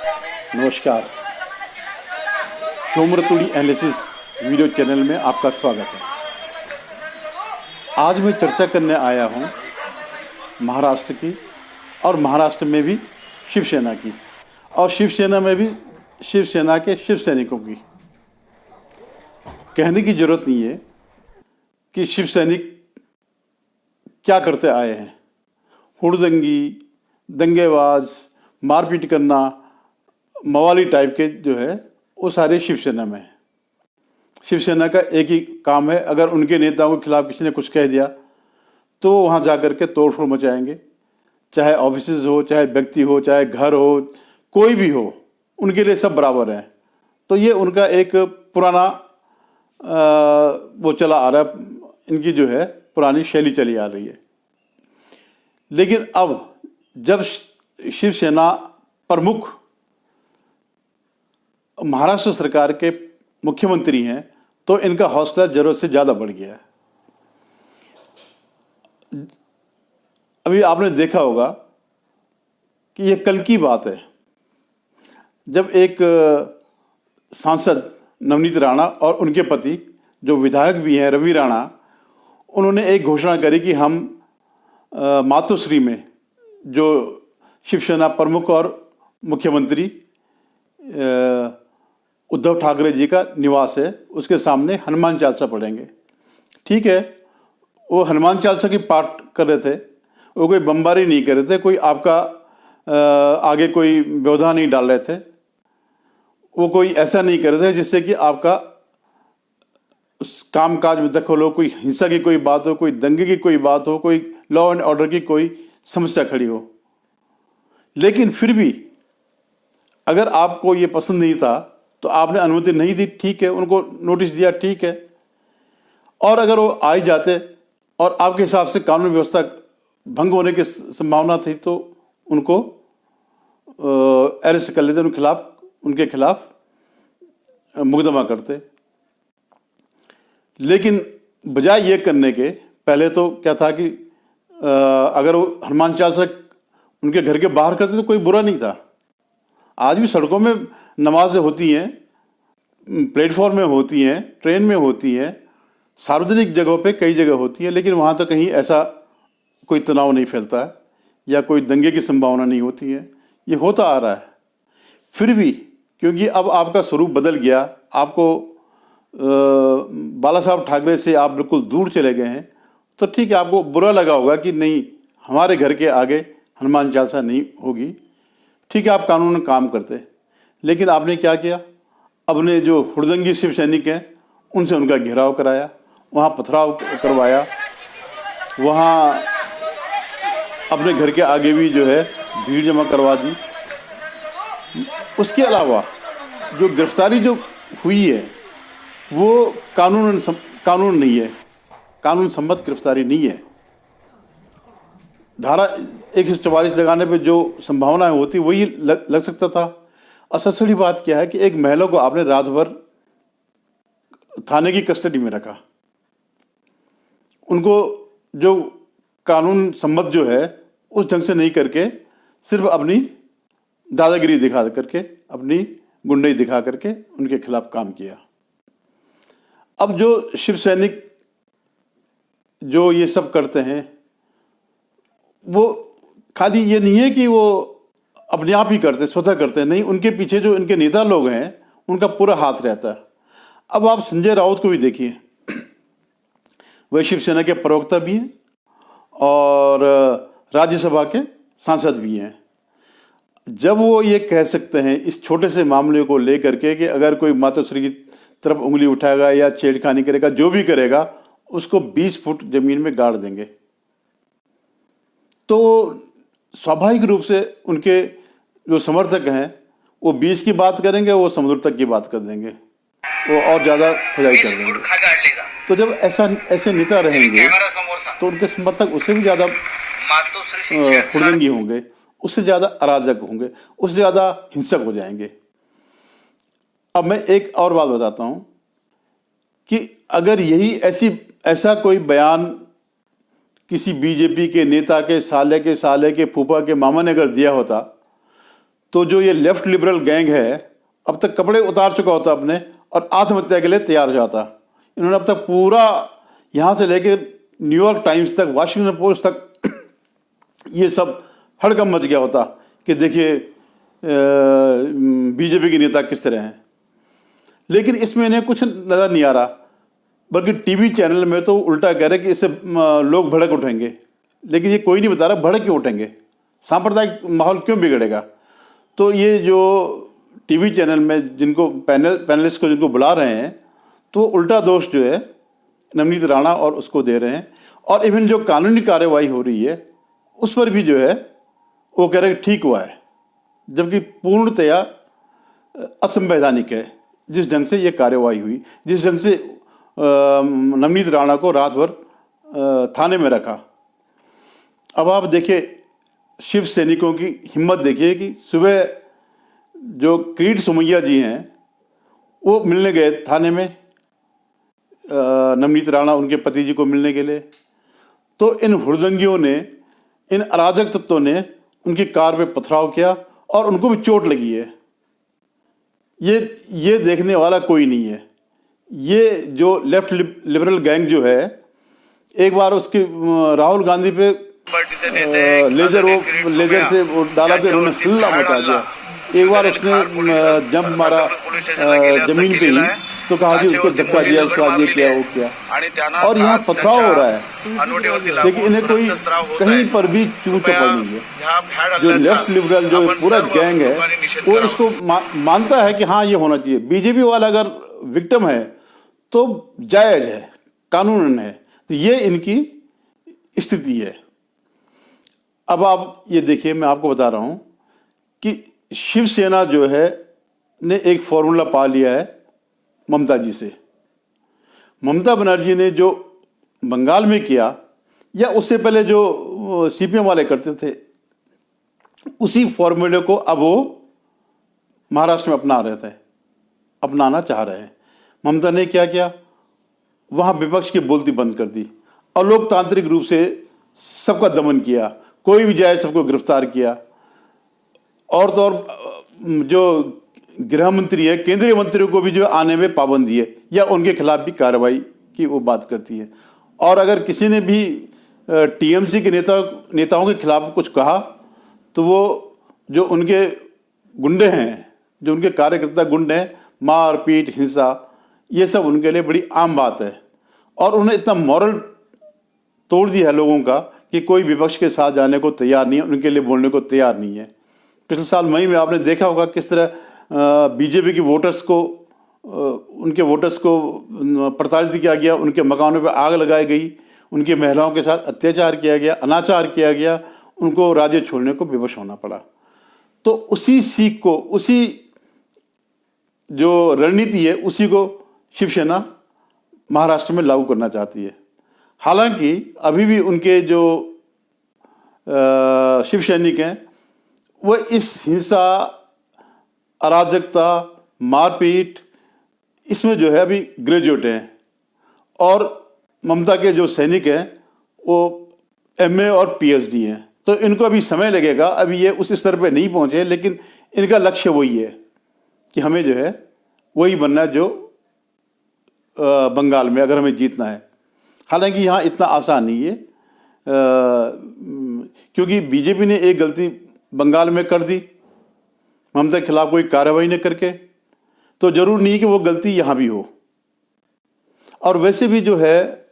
नमस्कार, शोमरतुड़ी analysis video channel में आपका स्वागत है। आज मैं चर्चा करने आया हूँ महाराष्ट्र की, और महाराष्ट्र में भी शिवसेना की, और शिवसेना में भी शिवसेना के शिव सैनिकों की। कहने की ज़रूरत नहीं है कि शिव सैनिक क्या करते आए हैं। हुड़दंगी, दंगेबाज, मारपीट करना, मवाली टाइप के जो है वो सारे शिवसेना में हैं। शिवसेना का एक ही काम है, अगर उनके नेताओं के खिलाफ किसी ने कुछ कह दिया तो वहाँ जा कर के तोड़फोड़ मचाएंगे। चाहे ऑफिसेज हो, चाहे व्यक्ति हो, चाहे घर हो, कोई भी हो, उनके लिए सब बराबर हैं। तो ये उनका एक पुराना वो चला आ रहा है, इनकी जो है पुरानी शैली चली आ रही है। लेकिन अब जब शिवसेना प्रमुख महाराष्ट्र सरकार के मुख्यमंत्री हैं तो इनका हौसला जरूरत से ज़्यादा बढ़ गया है। अभी आपने देखा होगा कि ये कल की बात है, जब एक सांसद नवनीत राणा और उनके पति जो विधायक भी हैं रवि राणा, उन्होंने एक घोषणा करी कि हम मातोश्री में जो शिवसेना प्रमुख और मुख्यमंत्री उद्धव ठाकरे जी का निवास है, उसके सामने हनुमान चालीसा पढ़ेंगे। ठीक है, वो हनुमान चालीसा की पाठ कर रहे थे, वो कोई बमबारी नहीं कर रहे थे, कोई आपका आगे कोई व्यवधान नहीं डाल रहे थे, वो कोई ऐसा नहीं कर रहे थे जिससे कि आपका उस काम काज में दखल हो, कोई हिंसा की कोई बात हो, कोई दंगे की कोई बात हो, कोई लॉ एंड ऑर्डर की कोई समस्या खड़ी हो। लेकिन फिर भी अगर आपको ये पसंद नहीं था तो आपने अनुमति नहीं दी, ठीक है, उनको नोटिस दिया, ठीक है। और अगर वो आ ही जाते और आपके हिसाब से कानून व्यवस्था भंग होने की संभावना थी तो उनको अरेस्ट कर लेते, उनके खिलाफ मुकदमा करते। लेकिन बजाय ये करने के, पहले तो क्या था कि अगर वो हनुमान चालीसा उनके घर के बाहर करते तो कोई बुरा नहीं था। आज भी सड़कों में नमाज़ें होती हैं, प्लेटफॉर्म में होती हैं, ट्रेन में होती हैं, सार्वजनिक जगहों पे कई जगह होती है, लेकिन वहाँ तो कहीं ऐसा कोई तनाव नहीं फैलता है या कोई दंगे की संभावना नहीं होती है। ये होता आ रहा है। फिर भी क्योंकि अब आपका स्वरूप बदल गया, आपको बाला साहब ठाकरे से आप बिल्कुल दूर चले गए हैं, तो ठीक है, आपको बुरा लगा होगा कि नहीं, हमारे घर के आगे हनुमान चालीसा नहीं होगी। ठीक है, आप कानून काम करते, लेकिन आपने क्या किया, अपने जो हुड़दंगी शिव सैनिक हैं उनसे उनका घेराव कराया, वहाँ पथराव करवाया, वहाँ अपने घर के आगे भी जो है भीड़ जमा करवा दी। उसके अलावा जो गिरफ्तारी जो हुई है वो कानून नहीं है, कानून सम्मत गिरफ्तारी नहीं है। धारा 144 लगाने पे जो संभावनाएं होती वही लग सकता था। और सबसे बड़ी बात क्या है कि एक महिला को आपने रात भर थाने की कस्टडी में रखा, उनको जो कानून सम्मत जो है उस ढंग से नहीं करके सिर्फ अपनी दादागिरी दिखा करके, अपनी गुंडई दिखा करके उनके खिलाफ काम किया। अब जो शिव सैनिक जो ये सब करते हैं, वो खाली ये नहीं है कि वो अपने आप ही करते, स्वतः करते हैं, नहीं, उनके पीछे जो इनके नेता लोग हैं उनका पूरा हाथ रहता है। अब आप संजय राउत को भी देखिए, वह शिवसेना के प्रवक्ता भी हैं और राज्यसभा के सांसद भी हैं। जब वो ये कह सकते हैं इस छोटे से मामले को लेकर के कि अगर कोई मातोश्री की तरफ उंगली उठाएगा या छेड़खानी करेगा, जो भी करेगा, उसको 20 फुट जमीन में गाड़ देंगे, तो स्वाभाविक रूप से उनके जो समर्थक हैं वो 20 की बात करेंगे, वो समुद्र तक की बात कर देंगे, वो और ज़्यादा खुदाई कर देंगे। तो जब ऐसे नेता रहेंगे तो उनके समर्थक उससे भी ज़्यादा हुड़दंगी होंगे, उससे ज़्यादा अराजक होंगे, उससे ज़्यादा हिंसक हो जाएंगे। अब मैं एक और बात बताता हूँ कि अगर यही ऐसा कोई बयान किसी बीजेपी के नेता के साले के फूफा के मामा ने अगर दिया होता तो जो ये लेफ्ट लिबरल गैंग है अब तक कपड़े उतार चुका होता अपने और आत्महत्या के लिए तैयार हो जाता। इन्होंने अब तक पूरा यहाँ से लेकर न्यूयॉर्क टाइम्स तक, वाशिंगटन पोस्ट तक ये सब हड़कंप मच गया होता कि देखिए बीजेपी के नेता किस तरह हैं। लेकिन इसमें इन्हें कुछ नज़र नहीं आ रहा, बल्कि टीवी चैनल में तो उल्टा कह रहे कि इससे लोग भड़क उठेंगे। लेकिन ये कोई नहीं बता रहा भड़क क्यों उठेंगे, सांप्रदायिक माहौल क्यों बिगड़ेगा। तो ये जो टीवी चैनल में जिनको पैनलिस्ट को जिनको बुला रहे हैं, तो उल्टा दोष जो है नवनीत राणा और उसको दे रहे हैं। और इवन जो कानूनी कार्रवाई हो रही है उस पर भी जो है वो कह रहे ठीक हुआ है, जबकि पूर्णतया असंवैधानिक है जिस ढंग से ये कार्रवाई हुई, जिस ढंग से नवनीत राणा को रात भर थाने में रखा। अब आप देखिए शिव सैनिकों की हिम्मत देखिए कि सुबह जो किरीट सोमैया जी हैं वो मिलने गए थाने में नवनीत राणा उनके पति जी को मिलने के लिए, तो इन हुड़दंगियों ने, इन अराजक तत्वों ने उनकी कार पे पथराव किया और उनको भी चोट लगी है। ये देखने वाला कोई नहीं है। ये जो लेफ्ट लिबरल गैंग जो है, एक बार उसके राहुल गांधी पे लेजर से वो डाला तो उन्होंने हल्ला मचा दिया। एक बार उसने जंप मारा जमीन पे ही, तो कहा जी उसको धक्का दिया, उसके बाद ये किया वो किया, और यहाँ पथराव हो रहा है। लेकिन इन्हें कोई कहीं पर भी चूं चपड़ नहीं है। जो लेफ्ट लिबरल जो पूरा गैंग है वो इसको मानता है कि हाँ ये होना चाहिए। बीजेपी वाला अगर विक्टिम है तो जायज़ है, कानूनन है। तो ये इनकी स्थिति है। अब आप ये देखिए, मैं आपको बता रहा हूँ कि शिवसेना जो है ने एक फॉर्मूला पा लिया है ममता जी से। ममता बनर्जी ने जो बंगाल में किया या उससे पहले जो सीपीएम वाले करते थे, उसी फॉर्मूले को अब वो महाराष्ट्र में अपनाना चाह रहे हैं। ममता ने क्या किया, वहाँ विपक्ष की बोलती बंद कर दी और लोकतांत्रिक रूप से सबका दमन किया। कोई भी जाए सबको गिरफ्तार किया। और तो और जो गृह मंत्री है, केंद्रीय मंत्रियों को भी जो आने में पाबंदी है या उनके खिलाफ भी कार्रवाई की वो बात करती है। और अगर किसी ने भी टीएमसी के नेताओं के खिलाफ कुछ कहा तो वो जो उनके गुंडे हैं, जो उनके कार्यकर्ता गुंडे हैं, मार पीट हिंसा, ये सब उनके लिए बड़ी आम बात है। और उन्हें इतना मॉरल तोड़ दिया है लोगों का कि कोई विपक्ष के साथ जाने को तैयार नहीं है, उनके लिए बोलने को तैयार नहीं है। पिछले साल मई में आपने देखा होगा किस तरह बीजेपी की वोटर्स को, उनके वोटर्स को प्रताड़ित किया गया, उनके मकानों पर आग लगाई गई, उनकी महिलाओं के साथ अत्याचार किया गया, अनाचार किया गया, उनको राज्य छोड़ने को विवश होना पड़ा। तो उसी सीख को, उसी जो रणनीति है, उसी को शिवसेना महाराष्ट्र में लागू करना चाहती है। हालांकि अभी भी उनके जो शिव सैनिक हैं वो इस हिंसा, अराजकता, मारपीट, इसमें जो है अभी ग्रेजुएट हैं। और ममता के जो सैनिक हैं वो एमए और पीएचडी हैं। तो इनको अभी समय लगेगा, अभी ये उस स्तर पे नहीं पहुँचे, लेकिन इनका लक्ष्य वही है कि हमें जो है वही बनना है जो बंगाल में, अगर हमें जीतना है। हालांकि यहाँ इतना आसान नहीं है, क्योंकि बीजेपी ने एक गलती बंगाल में कर दी ममता के खिलाफ कोई कार्रवाई न करके, तो जरूर नहीं कि वो गलती यहाँ भी हो। और वैसे भी जो है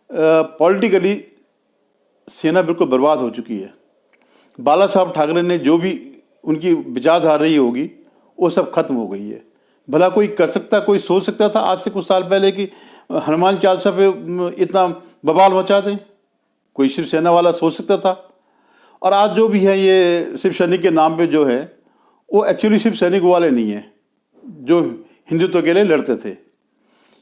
पॉलिटिकली सेना बिल्कुल बर्बाद हो चुकी है। बाला साहब ठाकरे ने जो भी उनकी विचारधारा रही होगी वो सब खत्म हो गई है। भला कोई कर सकता, कोई सोच सकता था आज से कुछ साल पहले कि हनुमान चालीसा पे इतना बवाल मचा दें? कोई शिवसेना वाला सोच सकता था? और आज जो भी है ये शिव सैनिक के नाम पे जो है वो एक्चुअली शिव सैनिक वाले नहीं हैं जो हिंदुत्व के लिए लड़ते थे।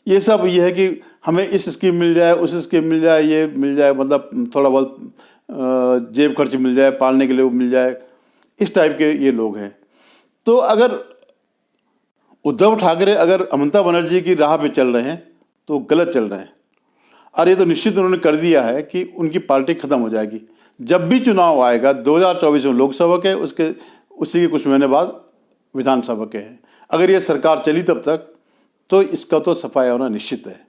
ये सब ये है कि हमें इस स्कीम मिल जाए, उस स्कीम मिल जाए, ये मिल जाए, मतलब थोड़ा बहुत जेब खर्च मिल जाए, पालने के लिए वो मिल जाए, इस टाइप के ये लोग हैं। तो अगर उद्धव ठाकरे अगर ममता बनर्जी की राह पे चल रहे हैं तो गलत चल रहे हैं। और ये तो निश्चित उन्होंने कर दिया है कि उनकी पार्टी ख़त्म हो जाएगी। जब भी चुनाव आएगा 2024 में लोकसभा के, उसी के कुछ महीने बाद विधानसभा के हैं। अगर ये सरकार चली तब तक तो इसका तो सफाया होना निश्चित है।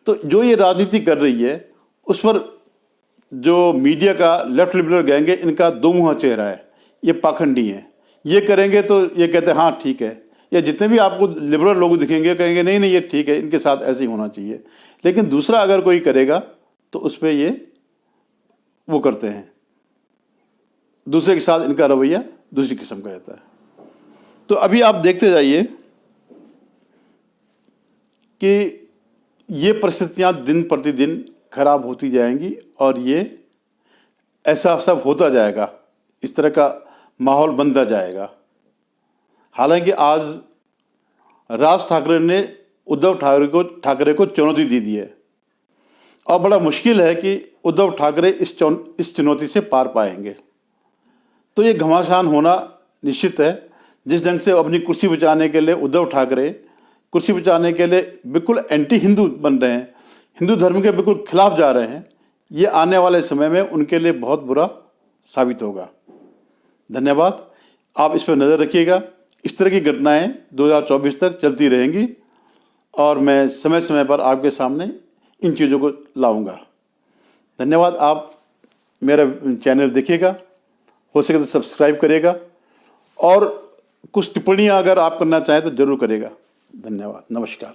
तो जो ये राजनीति कर रही है उस पर जो मीडिया का लेफ्ट लिबरल गैंग है, इनका दो मुँहा चेहरा है। ये पाखंडी हैं, ये करेंगे तो ये कहते हैं हाँ ठीक है, या जितने भी आपको लिबरल लोग दिखेंगे कहेंगे नहीं नहीं ये ठीक है, इनके साथ ऐसे ही होना चाहिए। लेकिन दूसरा अगर कोई करेगा तो उस पर ये वो करते हैं, दूसरे के साथ इनका रवैया दूसरी किस्म का रहता है। तो अभी आप देखते जाइए कि ये परिस्थितियां दिन प्रतिदिन खराब होती जाएंगी और ये ऐसा सब होता जाएगा, इस तरह का माहौल बनता जाएगा। हालांकि आज राज ठाकरे ने उद्धव ठाकरे को चुनौती दे दी है और बड़ा मुश्किल है कि उद्धव ठाकरे इस चुनौती से पार पाएंगे। तो ये घमासान होना निश्चित है। जिस ढंग से अपनी कुर्सी बचाने के लिए उद्धव ठाकरे कुर्सी बचाने के लिए बिल्कुल एंटी हिंदू बन रहे हैं, हिंदू धर्म के बिल्कुल खिलाफ जा रहे हैं, ये आने वाले समय में उनके लिए बहुत बुरा साबित होगा। धन्यवाद। आप इस पर नज़र रखिएगा। इस तरह की घटनाएं 2024 तक चलती रहेंगी और मैं समय समय पर आपके सामने इन चीज़ों को लाऊंगा। धन्यवाद। आप मेरा चैनल देखिएगा, हो सके तो सब्सक्राइब करिएगा और कुछ टिप्पणियां अगर आप करना चाहें तो ज़रूर करिएगा। धन्यवाद। नमस्कार।